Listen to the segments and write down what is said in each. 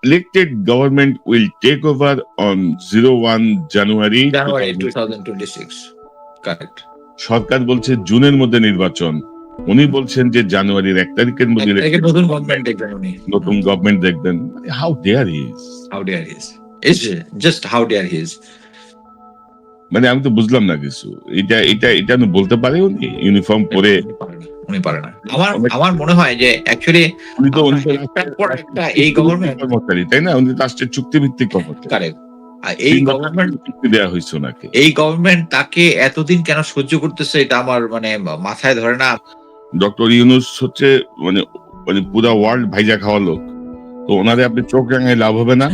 elected government will take over on 01 January January 2026. Correct. সরকার বলছে জুনের মধ্যে নির্বাচন, উনি বলছেন যে জানুয়ারির 1 তারিখের মধ্যে নতুন গভর্নমেন্ট দেখবেন উনি, নতুন গভর্নমেন্ট দেখবেন। How dare is, how dare is, is just how dare is. মানে আমি তো বুঝলাম না কিছু। এটা এটা এটা আমি বলতে পারি উনি ইউনিফর্ম পরে? উনি পারে না। আমার মনে হয় যে অ্যাকচুয়ালি উনি তো একটা এই গভর্নমেন্ট কর্মচারী, তাই না? উনি রাষ্ট্রের চুক্তিভিত্তিক কর্মচারী। কারেক্ট। এই গভর্নমেন্ট চুক্তি দেওয়া হয়েছে ওনাকে। এই গভর্নমেন্ট তাকে এতদিন কেন সহ্য করতেছে এটা আমার মানে মাথায় ধরে না। ডক্টর ইউনূস হচ্ছে মানে মানে পুরো ওয়ার্ল্ড ভাইজা খাওয়া লোক, তো ওনারে আপনি চোখ রাঙায় লাভ হবে না,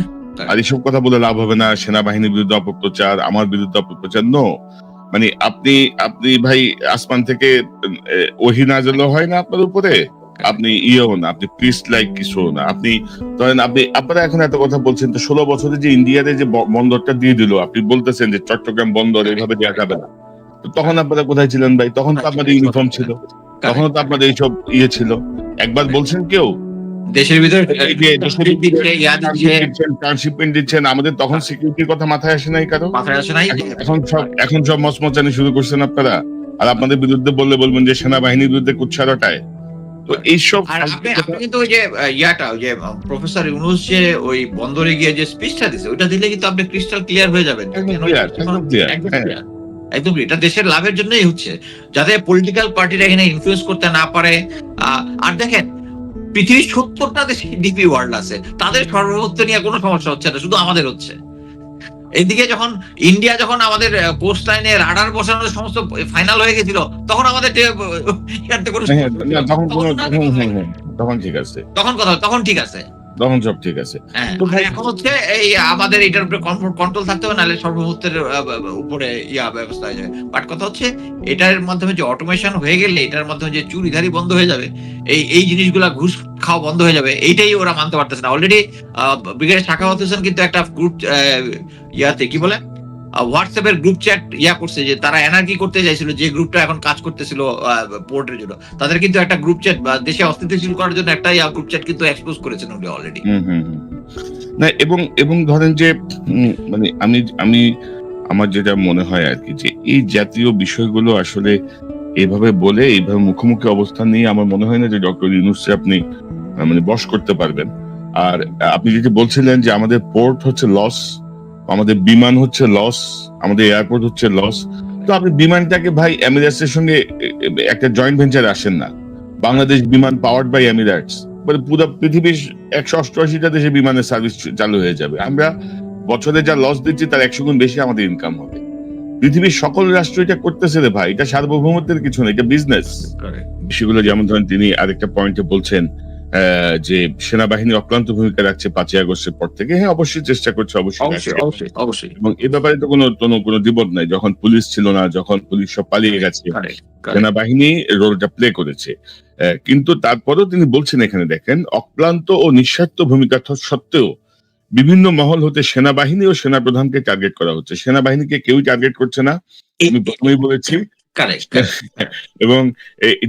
আর এসব কথা বলে লাভ হবে না। সেনাবাহিনীর বিরুদ্ধে অপপ্রচার, আমার বিরুদ্ধে অপপ্রচার, নো। মানে আপনি আপনি ভাই আসমান থেকে ওহী নাযিল হয় না আপনার উপরে, আপনি ইয়েও না, আপনি প্রিস্ট লাইক কিছু না। আপনি ধরেন আপনারা এখন এত কথা বলছেন, তো 16 বছরে যে ইন্ডিয়াতে যে বন্দরটা দিয়ে দিল, আপনি বলতেছেন যে চট্টগ্রাম বন্দর এইভাবে দেওয়া যাবে না। তো তখন আপনারা কোথায় ছিলেন ভাই? তখন তো আপনাদের ইউনিফর্ম ছিল, তখন তো আপনাদের এইসব ইয়ে ছিল। একবার বলছেন কেউ দেশের ভিতরে ট্রান্সশিপমেন্ট দিচ্ছেন, আমাদের তখন সিকিউরিটির কথা মাথায় আসে নাই কারো? মাথায় আসে নাই। এখন সব মচমচানি শুরু করছেন আপনারা, আর আপনাদের বিরুদ্ধে বলবেন যে সেনাবাহিনীর বিরুদ্ধে কুৎসা রটায়। তো এইসব আপনি কিন্তু ওই যে ইয়াটা ওই যে প্রফেসর ইউনূস যে ওই বন্দরে গিয়ে যে স্পিচটা দিছে, ওইটা দিলে কিন্তু আপনি ক্রিস্টাল ক্লিয়ার হয়ে যাবেন। একদম এটা দেশের লাভের জন্যই হচ্ছে, যাতে পলিটিক্যাল পার্টিরা এখানে ইনফ্লুয়েন্স করতে না পারে। আর দেখেন পৃথিবীর 70টা দেশে ডিপি ওয়ার্ল্ড আছে, তাদের সর্বভৌমত্ব নিয়ে কোনো সমস্যা হচ্ছে না, শুধু আমাদের হচ্ছে। এইদিকে যখন ইন্ডিয়া যখন আমাদের কোস্ট লাইনে রাডার বসানোর সমস্ত ফাইনাল হয়ে গেছিল, তখন আমাদের তখন ঠিক আছে, তখন সব ঠিক আছে। এখন হচ্ছে এই আমাদের এটার উপরে কন্ট্রোল থাকতে হবে, নাহলে সর্বভৌমত্বের উপরে ব্যবস্থা হয়ে যাবে। বাট কথা হচ্ছে এটার মাধ্যমে যে অটোমেশন হয়ে গেলে, এটার মাধ্যমে যে চুরিধারি বন্ধ হয়ে যাবে, এই জিনিসগুলা ঘুষ খাওয়া বন্ধ হয়ে যাবে, এইটাই ওরা মানতে পারতেছে না। অলরেডি ব্রিগেডিয়ার সাখাওয়াত হোসেন কিন্তু একটা গ্রুপ ইয়াতে কি বলে হোয়াটসঅ্যাপের গ্রুপ চ্যাট করছে, যে তারা এনার্কি করতে চাইছিল, যে গ্রুপটা এখন কাজ করতেছিল পোর্টের জন্য, তাদের কিন্তু একটা গ্রুপ চ্যাট বা দেশে অস্থিতিশীল করার জন্য একটা গ্রুপ চ্যাট কিন্তু এক্সপোজ করেছেন উনি অলরেডি। না, এবং ধরেন যে মানে আমি আমার যেটা মনে হয় আর কি, যে এই জাতীয় বিষয়গুলো আসলে এভাবে বলে, এইভাবে মুখোমুখি অবস্থান নিয়ে আমার মনে হয় না যে ডক্টর ইউনূসকে আপনি মানে বশ করতে পারবেন। আর আপনি যেটা বলছিলেন যে আমাদের পোর্ট হচ্ছে লস, আমাদের বিমান হচ্ছে লস, আমাদের এয়ারপোর্ট হচ্ছে লস, তো আপনি বিমানটাকে ভাই এমিরেটসের সঙ্গে একটা জয়েন্ট ভেঞ্চারে আসেন না। বাংলাদেশ বিমান পাওয়ার্ড বাই এমিরেটস, মানে পুরো পৃথিবীর 188টা দেশে বিমানের সার্ভিস চালু হয়ে যাবে। আমরা বছরে যা লস দিচ্ছি তার 100 গুণ বেশি আমাদের ইনকাম হবে। পৃথিবীর সকল রাষ্ট্র এটা করতেছে রে ভাই, এটা সার্বভৌমত্বের কিছু না, এটা বিজনেস। সেগুলো যেমন ধরেন তিনি আরেকটা পয়েন্টে বলছেন যে সেনাবাহিনী অক্লান্ত ভূমিকা রাখছে 5ই আগস্টের পর থেকে। হ্যাঁ, অবশ্যই চেষ্টা করছে, অবশ্যই, এবং এ ব্যাপারে তো কোনো দ্বিমত নাই। যখন পুলিশ ছিল না, যখন পুলিশ সব পালিয়ে গেছে, সেনাবাহিনী রোলটা প্লে করেছে। কিন্তু তারপরেও তিনি বলছেন এখানে দেখেন, অক্লান্ত ও নিঃস্বার্থ ভূমিকা সত্ত্বেও বিভিন্ন মহল হতে সেনাবাহিনী ও সেনাপ্রধানকে টার্গেট করা হচ্ছে। সেনাবাহিনীকে কেউই টার্গেট করছে না, আমি প্রথমেই বলেছি। এবং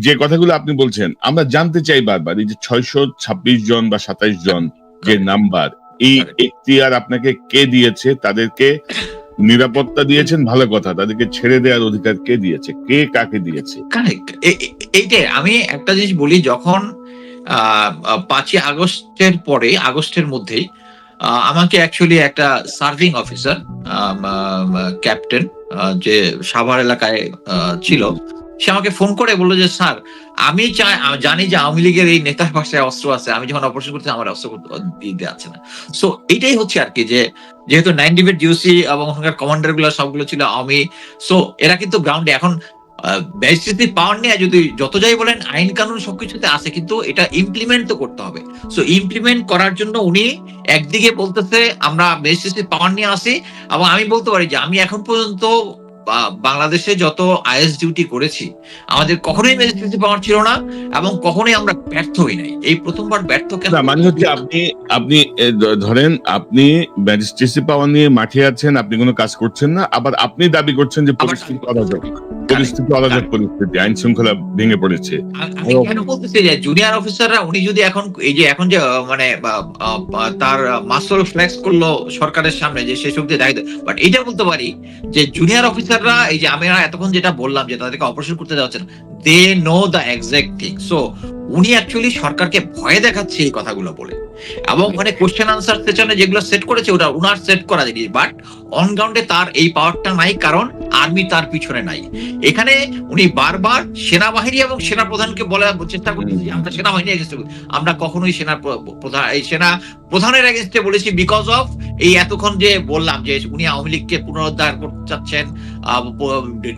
যে কথাগুলো আপনি বলছেন, আমরা জানতে চাই বারবার, এই যে 626 জন বা 27 জন যে নাম্বার, এই এখতিয়ার আপনাকে কে দিয়েছে? তাদেরকে নিরাপত্তা দিয়েছেন, ভালো কথা, তাদেরকে ছেড়ে দেওয়ার অধিকার কে দিয়েছে? কে কাকে দিয়েছে? কারেক্ট। এইটাই আমি একটা জিনিস বলি, যখন 5ই আগস্টের পরে, আগস্টের মধ্যেই আমাকে অ্যাকচুয়ালি একটা সার্ভিং অফিসার, ক্যাপ্টেন, যে সাভার এলাকায় ছিল, সে আমাকে ফোন করে বললো যে স্যার, আমি জানি যে আওয়ামী লীগের এই নেতার পাশে অস্ত্র আছে, আমি যখন অপারেশন করছি আমার অস্ত্র দিতে যাচ্ছে না। সো এটাই হচ্ছে আর কি, যে যেহেতু 9 ডিভিড জিওসি এবং ওখানকার কমান্ডার গুলো সবগুলো ছিল আওয়ামী, সো এরা কিন্তু গ্রাউন্ডে এখন ম্যাজিস্ট্রেসি পাওয়ার নিয়ে যদি যত যাই বলেন, আইন কানুন সবকিছুতে আছে, কিন্তু এটা ইমপ্লিমেন্ট তো করতে হবে। সো ইমপ্লিমেন্ট করার জন্য উনি একদিকে বলতেছে আমরা ম্যাজিস্ট্রেসি পাওয়ার নিয়ে আসি, এবং আমি বলতে পারি যে আমি এখন পর্যন্ত বাংলাদেশে যত আইএস ডিউটি করেছি, আমাদের কখনোই ম্যাজিস্ট্রেসি পাওয়ার ছিল না, এবং কখনোই আমরা ব্যর্থ হই নাই। এই প্রথমবার ব্যর্থ কেন? মানে হচ্ছে আপনি ধরেন আপনি ম্যাজিস্ট্রেসি পাওয়ার নিয়ে মাঠে আছেন, আপনি কোনো কাজ করছেন না, আবার আপনি দাবি করছেন যে পরিস্থিতি করা যাবে। পরিস্থিতি অরাজক পরিস্থিতি, আইন শৃঙ্খলা ভেঙে পড়েছে। আমি কেন বলতেছি যে জুনিয়র অফিসাররা উনি যদি এখন এই যে এখন যে মানে তার মাসল ফ্লেক্স করলো সরকারের সামনে যে সে শক্তি দায়িত্ব, বাট এটা বলতে পারি যে জুনিয়র অফিসাররা এই যে আমি এতক্ষণ যেটা বললাম যে তাদেরকে অপারেশন করতে দেওয়া হচ্ছে না, they know the exact thing. So উনি অ্যাকচুয়ালি সরকারকে ভয় দেখাচ্ছে এই কথাগুলো বলে, এবং মানে কোশ্চেন আনসার সেশনে যেগুলো সেট করেছে ওটা উনার সেট করা জিনিস, বাট অন গ্রাউন্ডে তার এই পাওয়ারটা নাই, কারণ আর্মি তার পিছনে নাই। এখানে উনি বারবার সেনাবাহিনী এবং সেনা প্রধানকে বলার চেষ্টা করতেছে যে আমরা সেনাবাহিনী এগেন্স্টে, আমরা কখনোই সেনা প্রধান এই সেনা প্রধানের এগেন্স্টে বলেছি বিকজ অফ এই এতক্ষণ যে বললাম যে উনি আওয়ামী লীগকে পুনরুদ্ধার করতে চাচ্ছেন,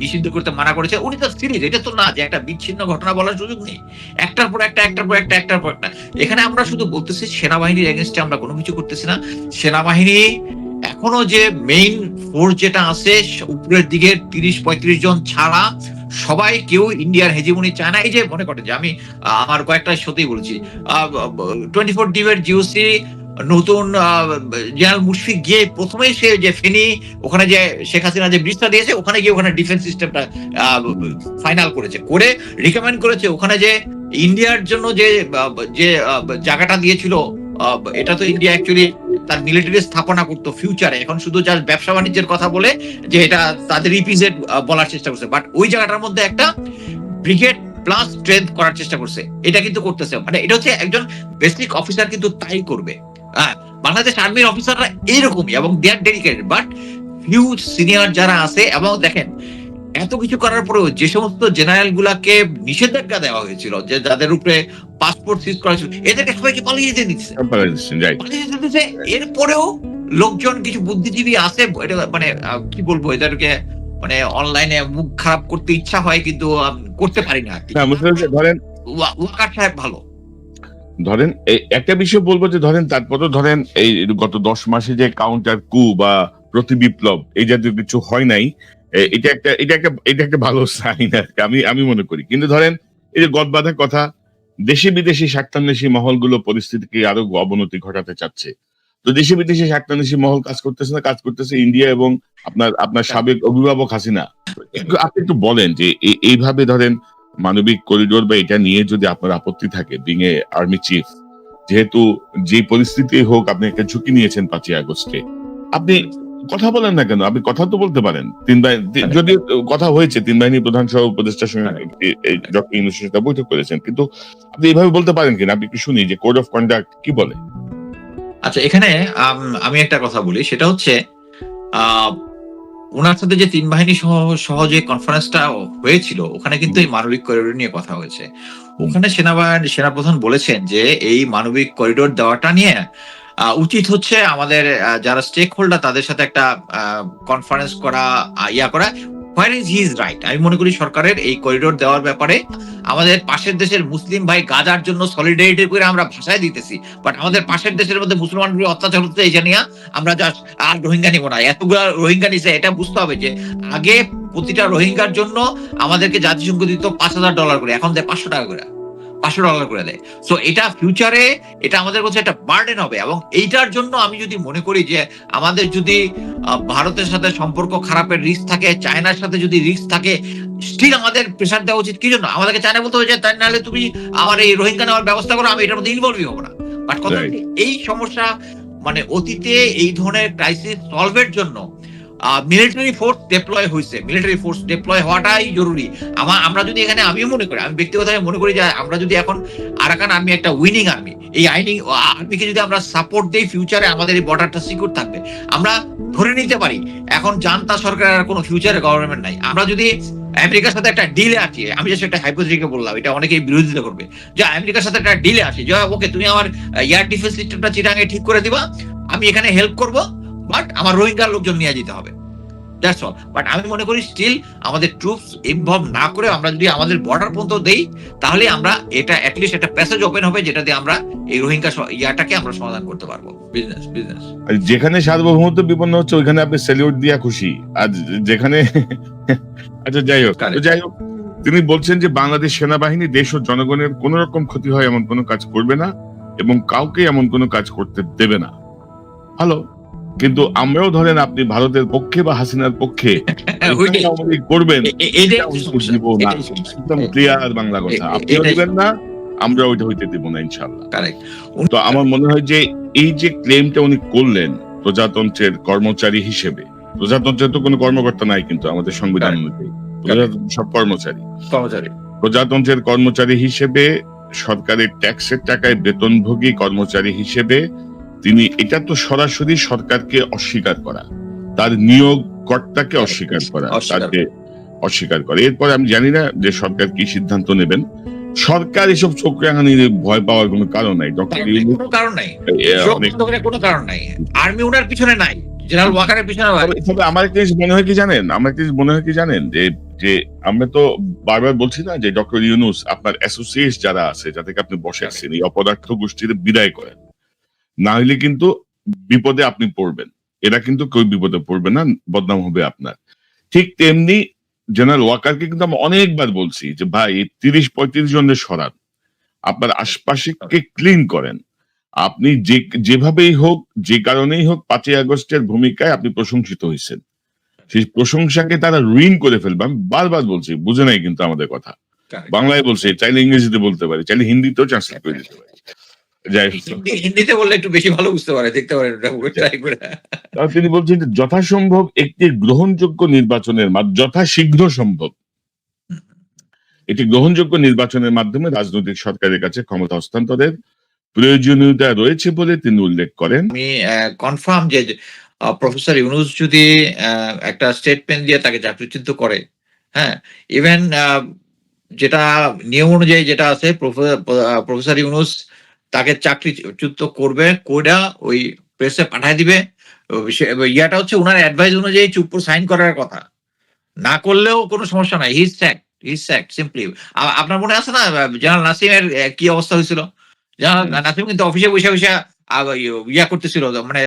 নিষিদ্ধ করতে মানা করেছে। উনি তো সিরিজ, এটা তো না যে একটা বিচ্ছিন্ন ঘটনা বলার সুযোগ নেই, একটার পর একটা একটার পর একটা একটার পর একটা। এখানে আমরা শুধু বলতেছি সেনাবাহিনীর এগেন্স্টে আমরা কোনো কিছু করতেছি না। সেনাবাহিনী এখনো যে মেইন ফোর্স যেটা আছে উপরের দিকে 30-35 জন ছাড়া সবাই কেউ ইন্ডিয়ার হেজিমনি চায় না। এই যে মনে করেন যে আমি আমার কয়েকটা সত্যি বলছি, 24 ডিবের জিওসি নতুন জেনারেল মুশফিক গিয়ে প্রথমেই সে যে ফেনী ওখানে যে শেখ হাসিনা যে ব্রিজটা দিয়েছে ওখানে গিয়ে ওখানে ডিফেন্স সিস্টেমটা ফাইনাল করেছে, করে রিকমেন্ড করেছে ওখানে যে ইন্ডিয়ার জন্য যে যে জায়গাটা দিয়েছিল, এটা তো ইন্ডিয়া অ্যাকচুয়ালি তার মিলিটারি স্থাপনা করতো ফিউচারে, এখন শুধু জাস্ট ব্যবসা বাণিজ্যের কথা বলে যে এটা তাদের ইপিজেড বলার চেষ্টা করছে, বাট ওই জায়গাটার মধ্যে একটা ব্রিগেড প্লাস স্ট্রেংথ করার চেষ্টা করছে। এটা কিন্তু করতেছে, মানে এটা হচ্ছে একজন বেসিক অফিসার কিন্তু তাই করবে। হ্যাঁ, বাংলাদেশ আর্মির অফিসাররা এইরকমই এবং দে আর ডেডিকেটেড, বাট ফিউ সিনিয়র যারা আছে, এবং দেখেন এত কিছু করার পরেও যে সমস্ত জেনারেল গুলাকে নিষেধাজ্ঞা দেওয়া হয়েছিল, যে যাদের উপরে পাসপোর্ট সিজ করা ছিল, এদেরকে সবাইকে পালিয়ে যেতে দিচ্ছে। এরপরেও লোকজন কিছু বুদ্ধিজীবী আছে, এটা মানে কি বলবো, এদেরকে মানে অনলাইনে মুখ খারাপ করতে ইচ্ছা হয় কিন্তু করতে পারি না। ধরেন ওয়াকার সাহেব ভালো, ধরেন একটা বিষয় বলবো যে ধরেন তারপরও ধরেন এই গত 10 মাসে যে কাউন্টার কু বা প্রতি বিপ্লব এই জাতীয় কিছু হয় নাই, এটা একটা ভালো সাইন আর আমি মনে করি। কিন্তু ধরেন এই যে গদবাঁধা কথা, দেশে বিদেশি স্বার্থান্বেষী মহলগুলো পরিস্থিতিকে আরো অবনতি ঘটাতে চাচ্ছে। তো দেশে বিদেশি স্বার্থান্বেষী মহল কাজ করতেছে না, কাজ করতেছে ইন্ডিয়া এবং আপনার সাবেক অভিভাবক হাসিনা। আপনি একটু বলেন যে এইভাবে ধরেন মানবিক করিডোর বা এটা নিয়ে যদি আপনার আপত্তি থাকে, বিং এ আর্মি চিফ, যেহেতু যে পরিস্থিতি হোক আপনি একটা ঝুঁকি নিয়েছেন 5ই আগস্টে, আপনি কথা বলেন না কেন? আপনি কথা তো বলতে পারেন। যদি কথা হয়েছে 3 বাহিনী প্রধান সহ উপদেষ্টার সঙ্গে ডক্টর ইউনূসের সাথে বৈঠক করেছেন, কিন্তু আপনি এইভাবে বলতে পারেন কিনা? আপনি একটু শুনি যে কোড অফ কন্ডাক্ট কি বলে। আচ্ছা, এখানে আমি একটা কথা বলি, সেটা হচ্ছে ওনার সাথে যে 3 বাহিনী সহ যে কনফারেন্সটা হয়েছিল ওখানে কিন্তু এই মানবিক করিডোর নিয়ে কথা হয়েছে। ওখানে সেনাপ্রধান বলেছেন যে এই মানবিক করিডোর দেওয়াটা নিয়ে উচিত হচ্ছে আমাদের যারা স্টেক হোল্ডার তাদের সাথে একটা কনফারেন্স করা, করা। Where is his right? আমি মনে করি সরকারের এই করিডোর দেওয়ার ব্যাপারে আমাদের পাশের দেশের মুসলিম ভাই গাজার জন্য সলিডারিটি করে আমরা ভাষায় দিতেছি, বাট আমাদের পাশের দেশের মধ্যে মুসলমানদের অত্যাচার হচ্ছে, এই জানিয়া আমরা জাস্ট আর রোহিঙ্গা নিব না। এতগুলা রোহিঙ্গা নিছে, এটা বুঝতে হবে যে আগে প্রতিটা রোহিঙ্গার জন্য আমাদেরকে জাতিসংঘ দিত $5,000 করে, এখন দেয় $500 করে, $500 করে দেয়। সো এটা ফিউচারে এটা আমাদের কাছে একটা বার্ডেন হবে, এবং এইটার জন্য আমি যদি মনে করি যে আমাদের যদি ভারতের সাথে সম্পর্ক খারাপের রিস্ক থাকে, চায়নার সাথে যদি রিস্ক থাকে, স্টিল আমাদের প্রেশার দেওয়া উচিত। কি জন্য আমাদেরকে চায়না বলতে হবে যে তাই নাহলে তুমি আমার এই রোহিঙ্গা নেওয়ার ব্যবস্থা করো, আমি এটার মধ্যে ইনভলভই হবো না। বাট কথা এই সমস্যা মানে অতীতে এই ধরনের ক্রাইসিস সলভের জন্য মিলিটারি ফোর্স ডিপ্লয় হয়েছে, মিলিটারি ফোর্স ডিপ্লয় হওয়াটাই জরুরি। আমরা যদি এখানে, আমিও মনে করি, আমি ব্যক্তিগতভাবে মনে করি যে আমরা যদি এখন আরাকান আর্মি একটা উইনিং আর্মি, এই আর্মিকে যদি আমরা সাপোর্ট দেই, ফিউচারে আমাদের এই বর্ডারটা সিকিউর থাকবে। আমরা ধরে নিতে পারি এখন জান্তা সরকারের কোনো ফিউচারে গভর্নমেন্ট নাই, আমরা যদি আমেরিকার সাথে একটা ডিলে আসি, আমি জাস্ট একটা হাইপোথেটিক্যাল বললাম, এটা অনেকেই বিরোধিতা করবে, যে আমেরিকার সাথে একটা ডিলে আসি যে ওকে তুমি আমার এয়ার ডিফেন্স সিস্টেমটা চিটাঙে ঠিক করে দিবা, আমি এখানে হেল্প করব, বাট আমার রোহিঙ্গার লোকজন নিয়ে যেতে হবে, দ্যাটস অল। বাট আমি মনে করি স্টিল আমাদের ট্রুপস ইনভলভ না করে আমরা যদি আমাদের বর্ডার পর্যন্ত দেই, তাহলে আমরা এটা অ্যাটলিস্ট একটা প্যাসেজ ওপেন হবে যেটা দিয়ে আমরা এই রোহিঙ্গা ইয়াটাকে আমরা সমাধান করতে পারবো। বিজনেস যেখানে সার্বভৌমত্ব বিপন্ন হচ্ছে ওইখানে আপনি স্যালিউট দিয়া খুশি, আর যেখানে আচ্ছা যাই হোক, তিনি বলছেন যে বাংলাদেশ সেনাবাহিনী দেশ ও জনগণের কোন রকম ক্ষতি হয় এমন কোনো কাজ করবে না এবং কাউকে এমন কোনো কাজ করতে দেবে না। ভালো, কিন্তু আমরাও ধরেন আপনি ভারতের পক্ষে বা হাসিনার পক্ষে ওইটাই আওয়ামী লীগ করবেন, এটাই এটা হচ্ছে হইতে সমস্যা, দিব না। এটাই সমস্যা, একদম ক্লিয়ার বাংলা কথা। আপনিও এটাই দিবেন না, আমরা ওইটা হইতে দিব না ইনশাআল্লাহ। কারেক্ট। তো আমার মনে হয় যে এই যে ক্লেমটা উনি করলেন প্রজাতন্ত্রের কর্মচারী হিসেবে, প্রজাতন্ত্রের তো কোনো কর্মকর্তা নাই কিন্তু আমাদের সংবিধান অনুযায়ী, প্রজাতন্ত্র সব কর্মচারী। কর্মচারী প্রজাতন্ত্রের কর্মচারী হিসেবে, সরকারের ট্যাক্সের টাকায় বেতনভোগী কর্মচারী হিসেবে তিনি, এটা তো সরাসরি সরকারকে অস্বীকার করা, তার নিয়োগকর্তাকে অস্বীকার করা, তাকে অস্বীকার করে। এরপরে আমি জানি না যে সরকার কি সিদ্ধান্ত নেবেন। সরকার এসব চোখ রাঙানি ভয় পাওয়ার কোনো কারণ নাই। ডক্টর ইউনূস কোনো কারণ নাই, অনেক, কোনো কারণ নাই। আর্মি ওনার পিছনে নাই, জেনারেল ওয়াকারের পিছনে তবে আমার একটা জিনিস মনে হয় কি জানেন, আমার একটা জিনিস মনে হয় কি জানেন, যে যে আমরা তো বারবার বলছি না যে ডক্টর ইউনূস আপনার অ্যাসোসিয়েট যারা আছে, যাদেরকে আপনি বসাচ্ছেন, এই অপদার্থ গোষ্ঠীর বিদায় করেন, না হলে কিন্তু বিপদে আপনি পড়বেন। এরা কিন্তু কেউ বিপদে পড়বে না, বদনাম হবে আপনার। ঠিক তেমনি জেনারেল ওয়াকারকে কিন্তু আমরা অনেকবার বলছি যে ভাই 30-35 জনের সরান, আপনার আশপাশকে ক্লিন করেন। আপনি যেভাবেই হোক, যে কারণেই হোক, 5ই আগস্টের ভূমিকায় আপনি প্রশংসিত হয়েছেন, সেই প্রশংসাকে তারা রুইন করে ফেলবে। আমি বারবার বলছি, বুঝে নাই কিন্তু আমাদের কথা। বাংলায় বলছে, চাইলে ইংরেজিতে বলতে পারি, চাইলে হিন্দিতেও ট্রান্সলেট করে দিতে পারি। হিন্দিতে বললে একটু বেশি ভালো বুঝতে পারে, দেখতে পারেন ট্রাই করে। তিনি বলছেন যে যথাসম্ভব একটি গ্রহণযোগ্য নির্বাচনের যথাশীঘ্র সম্ভব একটি গ্রহণযোগ্য নির্বাচনের মাধ্যমে রাজনৈতিক সরকারের কাছে ক্ষমতা হস্তান্তরের প্রয়োজনীয়তা রয়েছে বলে তিনি উল্লেখ করেন। আমি কনফার্ম যে প্রফেসর ইউনূস যদি একটা স্টেটমেন্ট দিয়ে তাকে চাকরিচ্যুত করে, হ্যাঁ, ইভেন যেটা নিয়ম অনুযায়ী যেটা আছে, প্রফেসর ইউনূস তাকে চাকরিচ্যুত করবে, কোডা ওই প্রেসে পাঠায় দিবে। ইয়াটা হচ্ছে ওনার অ্যাডভাইস অনুযায়ী চুপ সাইন করার কথা, না করলেও কোনো সমস্যা নাই, হি ইজ স্যাক্ট সিম্পলি। আপনার মনে আছে না জেনারেল নাসিমের কি অবস্থা হয়েছিল? জেনারেল নাসিম কিন্তু অফিসে বসে বসে ইয়া করতেছিল, মানে